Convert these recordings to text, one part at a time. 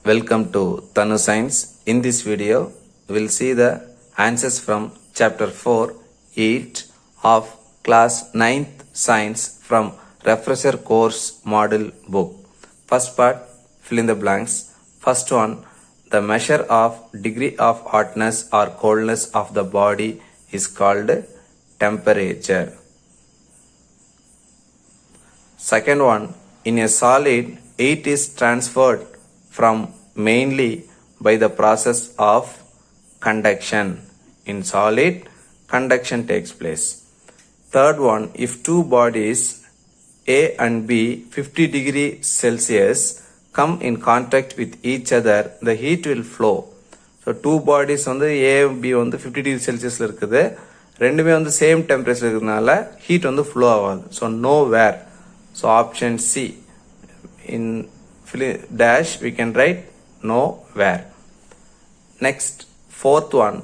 Welcome to Tanu Science. In this video, we will see the answers from chapter 4, 8 of class 9th science from refresher course model book. First part, fill in the blanks. First one, the measure of degree of hotness or coldness of the body is called temperature. Second one, in a solid, heat is transferred from mainly by the process of conduction. In solid, conduction takes place. Third one, if two bodies A and B 50 degrees Celsius come in contact with each other, the heat will flow. So two bodies வந்து A B வந்து 50 degree Celsiusல இருக்குது, ரெண்டுமே வந்து same temperature இருக்கிறதுனால heat வந்து flow ஆகாது. So no where. So option C. In dash we can write nowhere. Next, fourth one,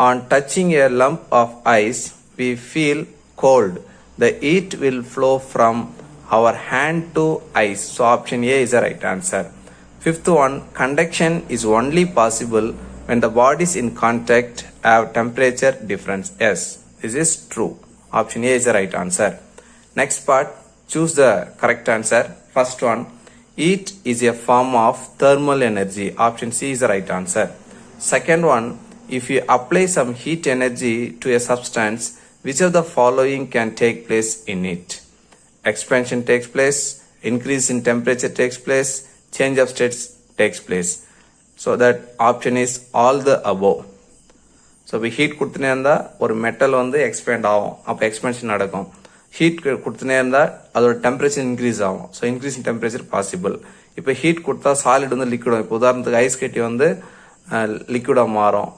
on touching a lump of ice we feel cold. The heat will flow from our hand to ice. So option A is the right answer. Fifth one, conduction is only possible when the bodies in contact have temperature difference. Yes, this is true. Option A is the right answer. Next part, choose the correct answer. First one, heat is a form of thermal energy. Option C is the right answer. Second one, if you apply some heat energy to a substance, which of the following can take place in it? Expansion takes place, increase in temperature takes place, change of states takes place. So that option is all the above. So இப்போ heat கொடுத்துனே இருந்தால் ஒரு metal வந்து expand ஆகும், அப்போ எக்ஸ்பென்ஷன் நடக்கும். Heat கொடுத்துனே இருந்தால் அதோட temperature increase ஆகும். So increase in temperature possible. இப்போ ஹீட் கொடுத்தா சாலிட் வந்து லிக்விட். இப்போ உதாரணத்துக்கு ஐஸ் கட்டி வந்து லிக்விடாக மாறும்.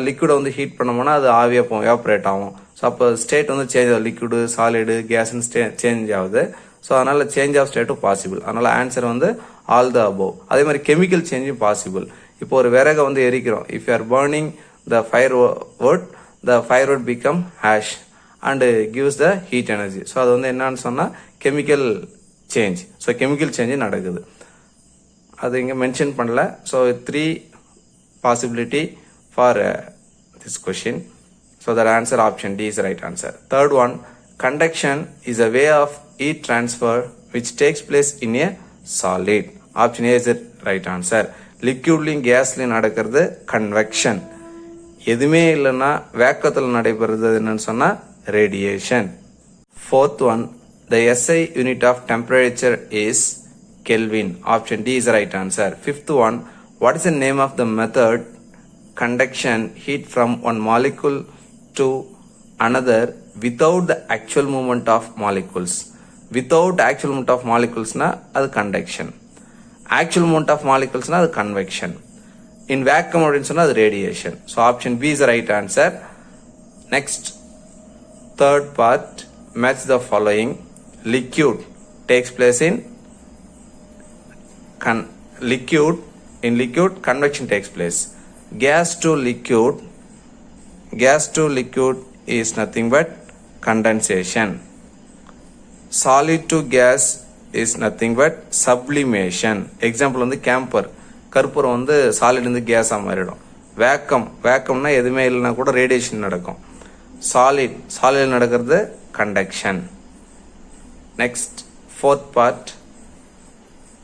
லிக்விடை வந்து ஹீட் பண்ணோம்னா அது ஆவியாக போகும், எவாப்ரேட் ஆகும். ஸோ அப்போ ஸ்டேட் வந்து சேஞ்ச் ஆகுது, லிக்விடு சாலிடு கேஸ்ன்னு சேஞ்ச் ஆகுது. ஸோ அதனால் சேஞ்ச் ஆஃப் ஸ்டேட்டும் பாசிபிள். அதனால் ஆன்சர் வந்து ஆல் த அபோவ். அதே மாதிரி கெமிக்கல் சேஞ்சும் பாசிபிள். இப்போ ஒரு விறகை வந்து எரிக்கிறோம். If you are burning the firewood become ash and gives the heat energy. So அது வந்து என்னன்னு சொன்னால் chemical change. So chemical change நடக்குது, அது இங்கே மென்ஷன் பண்ணல. So 3 possibility for this question. So the answer option D is the right answer. Third one, conduction is a way of heat transfer which takes place in a solid. Option A is the right answer. லிக்யூட்லையும் கேஸ்லையும் நடக்கிறது convection. எதுவுமே இல்லைன்னா வேக்கத்தில் நடைபெறுறது என்னன்னு சொன்னால் radiation. Fourth one, the SI unit of temperature is Kelvin. Option D is the right answer. Fifth one, what is the name of the method conduction heat from one molecule to another without the actual movement of molecules? Without actual movement of molecules na அது conduction. Actual movement of molecules na அது convection. In vacuum அப்படின்னு சொன்னா அது radiation. So option B is the right answer. Next, third part, match the following. Liquid takes place in liquid convection takes place. Gas to liquid is nothing but condensation. Solid to gas is nothing but sublimation. Example வந்து camber, கற்பூரம் வந்து solid வந்து கேஸாக மாறிடும். வேக்கம்னா எதுவுமே இல்லைன்னா கூட radiation நடக்கும். சாலிட் நடக்கிறது conduction. Next, fourth part,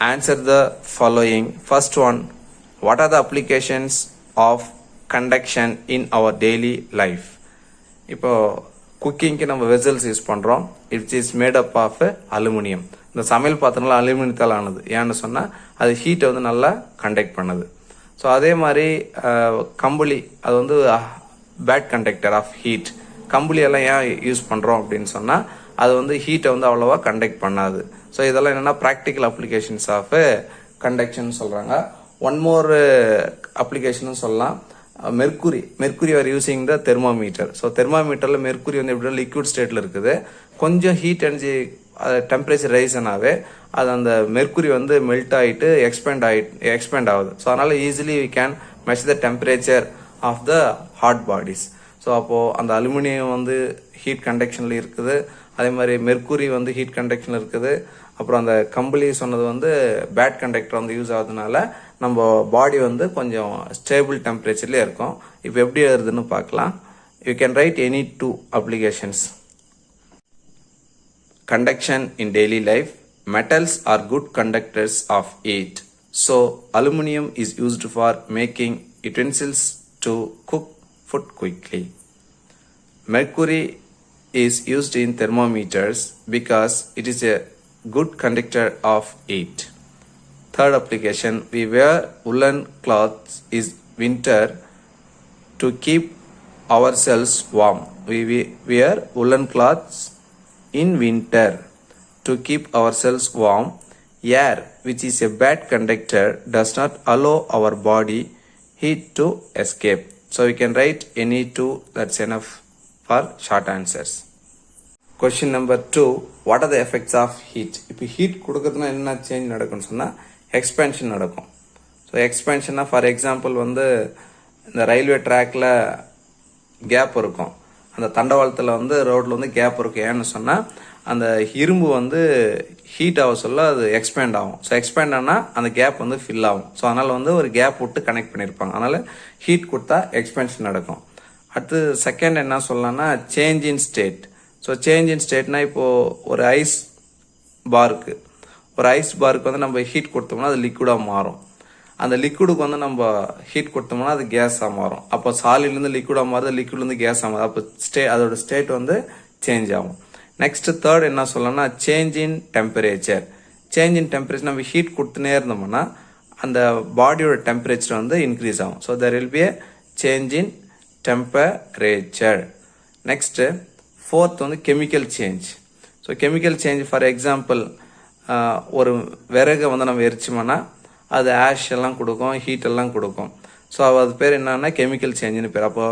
answer the following. First one, what are the applications of conduction in our daily life? இப்போ குக்கிங்க்கு நம்ம வெசல்ஸ் யூஸ் பண்ணுறோம். It's is made up of aluminium. இந்த சமையல் பாத்திரம்லாம் அலுமினியத்தால் ஆனது. ஏன்னு சொன்னால் அது ஹீட்டை வந்து நல்லா கண்டக்ட் பண்ணுது. ஸோ அதே மாதிரி கம்பளி, அது வந்து பேட் கண்டக்டர் ஆஃப் ஹீட். கம்பளியெல்லாம் ஏன் யூஸ் பண்ணுறோம் அப்படின்னு சொன்னால் அது வந்து ஹீட்டை வந்து அவ்வளோவா கண்டக்ட் பண்ணாது. ஸோ இதெல்லாம் என்னென்னா ப்ராக்டிக்கல் அப்ளிகேஷன்ஸ் ஆஃப் கண்டக்ஷன் சொல்கிறாங்க. ஒன் மோர் அப்ளிகேஷனும் சொல்லலாம். Mercury are using the thermometer. So தெர்மோமீட்டரில் மெர்க்குரி வந்து எப்படி லிக்விட் ஸ்டேட்டில் இருக்குது, கொஞ்சம் ஹீட் எனர்ஜி டெம்பரேச்சர் ரைஸ் ஆனாவே அது அந்த மெர்க்குரி வந்து மெல்ட் ஆகிட்டு எக்ஸ்பேண்ட் ஆகுது. ஸோ அதனால் easily we can measure the temperature of the hot bodies. So அப்போது அந்த அலுமினியம் வந்து ஹீட் கண்டக்ஷனில் இருக்குது, அதே மாதிரி மெர்க்குரி வந்து ஹீட் கண்டக்ஷனில் இருக்குது. அப்புறம் அந்த கம்பளி சொன்னது வந்து பேட் கண்டக்டர் வந்து யூஸ் ஆகுதுனால நம்ம பாடி வந்து கொஞ்சம் ஸ்டேபிள் டெம்பரேச்சர்லேயே இருக்கும். இப்போ எப்படி எழுதுன்னு பார்க்கலாம். You can write any 2 applications. Conduction in daily life. Metals are good conductors of heat. So, aluminum is used for making utensils to cook food quickly. Mercury is used in thermometers because it is a good conductor of heat. Third application, we wear woolen clothes in winter to keep ourselves warm. We wear woolen clothes in winter to keep ourselves warm. Air, which is a bad conductor, does not allow our body heat to escape. So we can write any 2, that's enough for short answers. Question number 2, what are the effects of heat? இப்போ heat கொடுக்கறதுனா என்ன change நடக்கும்னு சொன்னா expansion நடக்கும். So எக்ஸ்பேன்ஷன்னா for example வந்து இந்த railway ட்ராக்ல gap இருக்கும். அந்த தண்டவாளத்தில் வந்து ரோட்ல வந்து கேப் இருக்கும். ஏன்னு சொன்னால் அந்த இரும்பு வந்து ஹீட் ஆக சொல்ல அது எக்ஸ்பேண்ட் ஆகும். ஸோ எக்ஸ்பேண்ட் ஆனால் அந்த கேப் வந்து ஃபில் ஆகும். ஸோ அதனால் வந்து ஒரு கேப் விட்டு கனெக்ட் பண்ணியிருப்பாங்க. அதனால் ஹீட் கொடுத்தா எக்ஸ்பேன்ஷன் நடக்கும். அடுத்து செகண்ட் என்ன சொல்லலாம்னா change in state. So change in ஸ்டேட்னா இப்போது ஒரு ஐஸ் பாருக்கு வந்து நம்ம ஹீட் கொடுத்தோம்னா அது லிக்விடாக மாறும். அந்த லிக்விடுக்கு வந்து நம்ம ஹீட் கொடுத்தோம்னா அது கேஸாக மாறும். அப்போ சாலிட்லேருந்து லிக்விடாக மாறுது, லிக்விட்லேருந்து கேஸாக மாறுது. அப்போ அதோட ஸ்டேட் வந்து சேஞ்ச் ஆகும். நெக்ஸ்ட் தேர்ட் என்ன சொல்லலாம்னா change in temperature. Change in temperature நம்ம ஹீட் கொடுத்துனே இருந்தோம்னா அந்த பாடியோட டெம்பரேச்சர் வந்து இன்க்ரீஸ் ஆகும். So there will be a change in temperature. Next fourth வந்து chemical change. So chemical change for example ஒரு விறகை வந்து நம்ம எரிச்சோம்னா அது ஆஷ் எல்லாம் கொடுக்கும், ஹீட் எல்லாம் கொடுக்கும். ஸோ அது பேர் என்னன்னா கெமிக்கல் சேஞ்சுன்னு பேர். அப்போ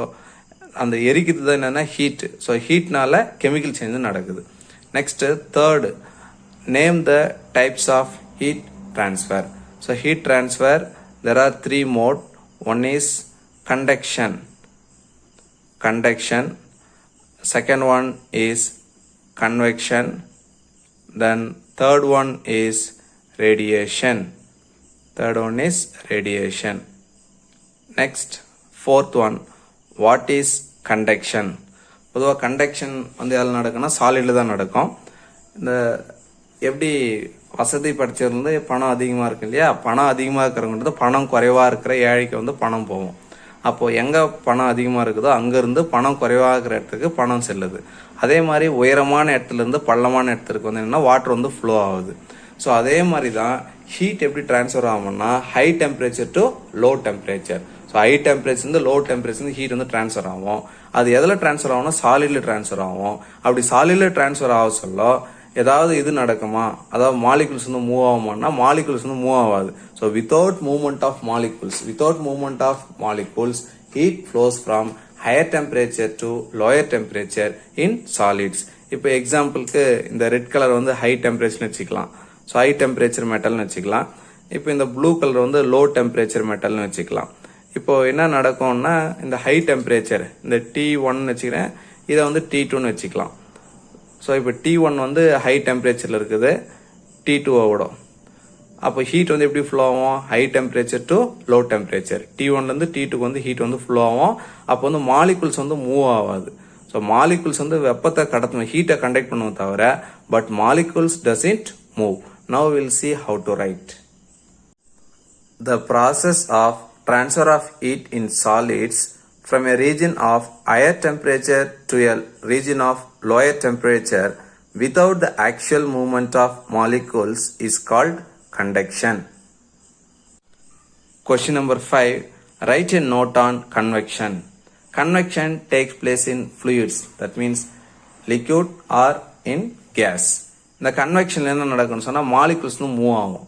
அந்த எரிக்கிறது தான் என்னன்னா ஹீட். ஸோ ஹீட்னால கெமிக்கல் சேஞ்சு நடக்குது. Next third, name the types of heat transfer. So heat transfer there are 3 mode. One is conduction. Second one is convection. Then third one is radiation. Next, fourth one, what is conduction? பொதுவாக conduction வந்து எதில் நடக்கும்னா சாலிடில் தான் நடக்கும். இந்த எப்படி வசதி படிச்சிருந்து பணம் அதிகமாக இருக்கு இல்லையா, பணம் அதிகமாக இருக்கிறவங்க பணம் குறைவாக இருக்கிற ஏழைக்கு வந்து பணம் போகும். அப்போது எங்கே பணம் அதிகமாக இருக்குதோ அங்கேருந்து பணம் குறைவாக இருக்கிற இடத்துக்கு பணம் செல்லுது. அதே மாதிரி உயரமான இடத்துலேருந்து பள்ளமான இடத்துக்கு வந்து என்னென்னா வாட்டர் வந்து ஃப்ளோ ஆகுது. ஸோ அதே மாதிரி தான் ஹீட் எப்படி ட்ரான்ஸ்ஃபர் ஆகும்னா high temperature to low temperature. So high temperature low temperature heat வந்து ட்ரான்ஸ்ஃபர் ஆகும். அது எதில் ட்ரான்ஸ்ஃபர் ஆகும்னா சாலிட்ல ட்ரான்ஸ்ஃபர் ஆகும். அப்படி சாலிட்ல ட்ரான்ஸ்ஃபர் ஆக சொல்ல ஏதாவது இது நடக்குமா, அதாவது மாலிகுல்ஸ் வந்து மூவ் ஆகுமான்னா மாலிகுல்ஸ் வந்து மூவ் ஆகாது. So without movement of molecules heat flows from higher temperature to lower temperature in solids. இப்போ எக்ஸாம்பிளுக்கு இந்த ரெட் கலர் வந்து ஹை டெம்பரேச்சர்னு வச்சுக்கலாம். ஸோ ஹை டெம்பரேச்சர் மெட்டல்னு வச்சுக்கலாம். இப்போ இந்த ப்ளூ கலர் வந்து லோ டெம்பரேச்சர் மெட்டல்னு வச்சுக்கலாம். இப்போ என்ன நடக்கும்னா இந்த ஹை டெம்பரேச்சர் இந்த T1 வச்சுக்கிறேன், இதை வந்து T2ன்னு வச்சுக்கலாம். ஸோ இப்போ T1 வந்து ஹை டெம்பரேச்சரில் இருக்குது, T2 அப்போ ஹீட் வந்து எப்படி ஃப்ளோ ஆகும், high temperature to low temperature. T1லேருந்து T2க்கு வந்து ஹீட் வந்து ஃப்ளோ ஆகும். அப்போ வந்து மாலிகுல்ஸ் வந்து மூவ் ஆகாது. ஸோ மாலிகுல்ஸ் வந்து வெப்பத்தை கடத்தணும், ஹீட்டை கண்டக்ட் பண்ணுவோம் தவிர, but molecules doesn't move. Now will see how to write. The process of transfer of heat in solids from a region of higher temperature to a region of lower temperature without the actual movement of molecules is called conduction. Question number 5. Write a note on convection. Convection takes place in fluids, that means liquid or in gas. இந்த கன்வெக்ஷன்ல என்ன நடக்கும்னு சொன்னா molecules move ஆகும்.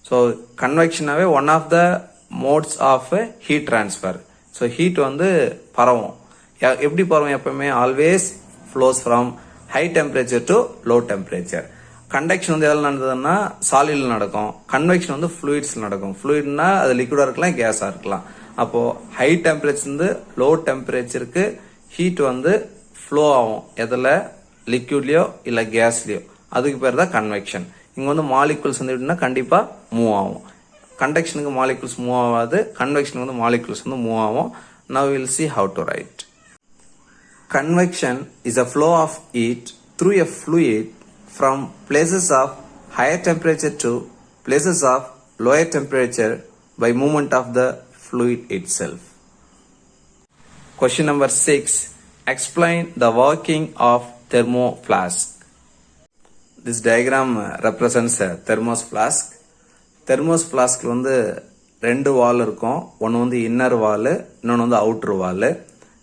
So கன்வெக்ஷனாவே one of the modes of heat transfer. So heat வந்து பரவும். எப்படி பரவும், எப்பவுமே always flows from high temperature to low temperature. Conduction வந்து எதில் நடந்ததுன்னா சாலிட்ல நடக்கும். கன்வெக்ஷன் வந்து ஃப்ளூயிட்ஸ்ல நடக்கும். ஃப்ளூயிட்னா அது லிக்விடா இருக்கலாம், கேஸா இருக்கலாம். அப்போ ஹை டெம்பரேச்சர் இருந்து லோ டெம்பரேச்சருக்கு ஹீட் வந்து ஃப்ளோ ஆகும். எதில், லிக்விட்லயோ இல்லை கேஸ்லயோ. அதுக்கு பேர் தான் கன்வெக்ஷன். இங்க வந்து மாலிகுல்ஸ் வந்து எப்படின்னா கண்டிப்பா மூவ் ஆகும். கண்டக்ஷனுக்கு மாலிகுல்ஸ் மூவ் ஆகாது, கன்வெக்ஷனுக்கு வந்து மாலிகுல்ஸ் வந்து மூவ் ஆகும். Now we will see how to write. Convection is a flow of heat through a fluid from places of higher temperature to places of lower temperature by movement of the fluid itself. Question number 6. Explain the working of thermoflask. This diagram represents a thermos flask. Thermos flask வந்து ரெண்டு வால் இருக்கும். ஒன்று வந்து inner வால், இன்னொன்று வந்து outer வால்.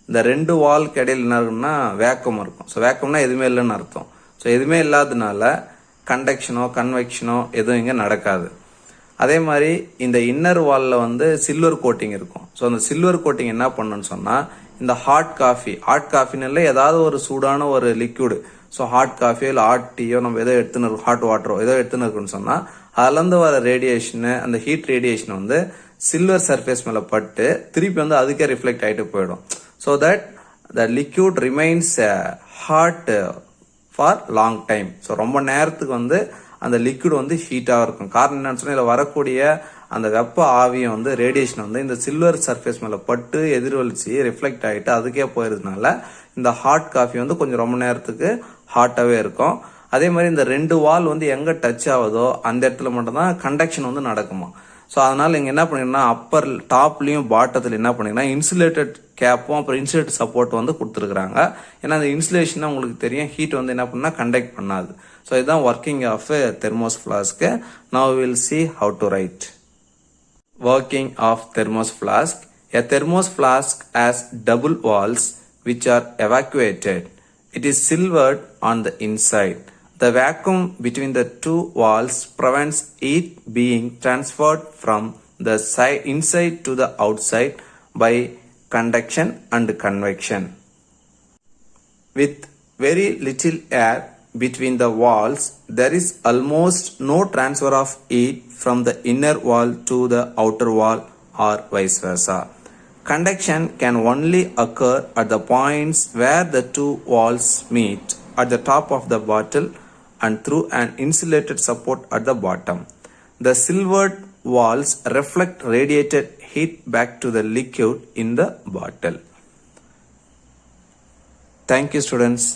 இந்த ரெண்டு வால்க்கு இடையில் என்ன இருக்குன்னா வேக்கம் இருக்கும். ஸோ வேக்கம்னா எதுவுமே இல்லைன்னு அர்த்தம். ஸோ எதுவுமே இல்லாததுனால கண்டக்ஷனோ கன்வெக்ஷனோ எதுவும் இங்கே நடக்காது. அதே மாதிரி இந்த இன்னர் வாலில் வந்து சில்வர் கோட்டிங் இருக்கும். ஸோ அந்த சில்வர் கோட்டிங் என்ன பண்ணுன்னு சொன்னால் இந்த ஹாட் காஃபின்னு இல்லை ஏதாவது ஒரு சூடான ஒரு லிக்விடு, ஸோ ஹாட் காஃபியோ இல்லை ஹாட் டீயோ நம்ம எதோ எடுத்துன்னு இருக்கோம், ஹாட் வாட்டரோ ஏதோ எடுத்துன்னு இருக்குன்னு சொன்னால் அதுலேருந்து வர ரேடியேஷனு, அந்த ஹீட் ரேடியேஷன் வந்து சில்வர் சர்ஃபேஸ் மேலே பட்டு திருப்பி வந்து அதுக்கே ரிஃப்ளெக்ட் ஆகிட்டு போயிடும். So that the liquid remains hot for long time. So ரொம்ப நேரத்துக்கு வந்து அந்த லிக்விட் வந்து ஹீட்டாக இருக்கும். காரணம் என்னன்னு சொன்னால் இதில் வரக்கூடிய அந்த வெப்ப ஆவியை வந்து ரேடியேஷன் வந்து இந்த சில்வர் சர்ஃபேஸ் மேலே பட்டு எதிரொலிச்சு ரிஃப்ளெக்ட் ஆகிட்டு அதுக்கே போயிருந்தனால இந்த ஹாட் காஃபி வந்து கொஞ்சம் ரொம்ப நேரத்துக்கு ஹாட்டாகவே இருக்கும். அதே மாதிரி இந்த ரெண்டு வால் வந்து எங்கே டச் ஆகுதோ அந்த இடத்துல மட்டும்தான் கண்டக்ஷன் வந்து நடக்குமா. ஸோ அதனால இங்கே என்ன பண்ணிங்கன்னா அப்பர் டாப்லையும் பாட்டத்தில் என்ன பண்ணிங்கன்னா இன்சுலேட்டட் கேப்பும் அப்புறம் இன்சுலேட்டட் சப்போர்ட் வந்து கொடுத்துருக்குறாங்க. ஏன்னா அந்த இன்சுலேஷன் உங்களுக்கு தெரியும் ஹீட் வந்து என்ன பண்ணால் கண்டக்ட் பண்ணாது. ஸோ இதுதான் ஒர்க்கிங் ஆஃப் தெர்மோஸ் ஃப்ளாஸ்க்கு. Now will see how to write. Working of thermos flask. A thermos flask has double walls which are evacuated. It is silvered on the inside. The vacuum between the two walls prevents heat being transferred from the inside to the outside by conduction and convection. With very little air between the walls, there is almost no transfer of heat from the inner wall to the outer wall or vice versa. Conduction can only occur at the points where the two walls meet at the top of the bottle and through an insulated support at the bottom. The silvered walls reflect radiated heat back to the liquid in the bottle. Thank you, students.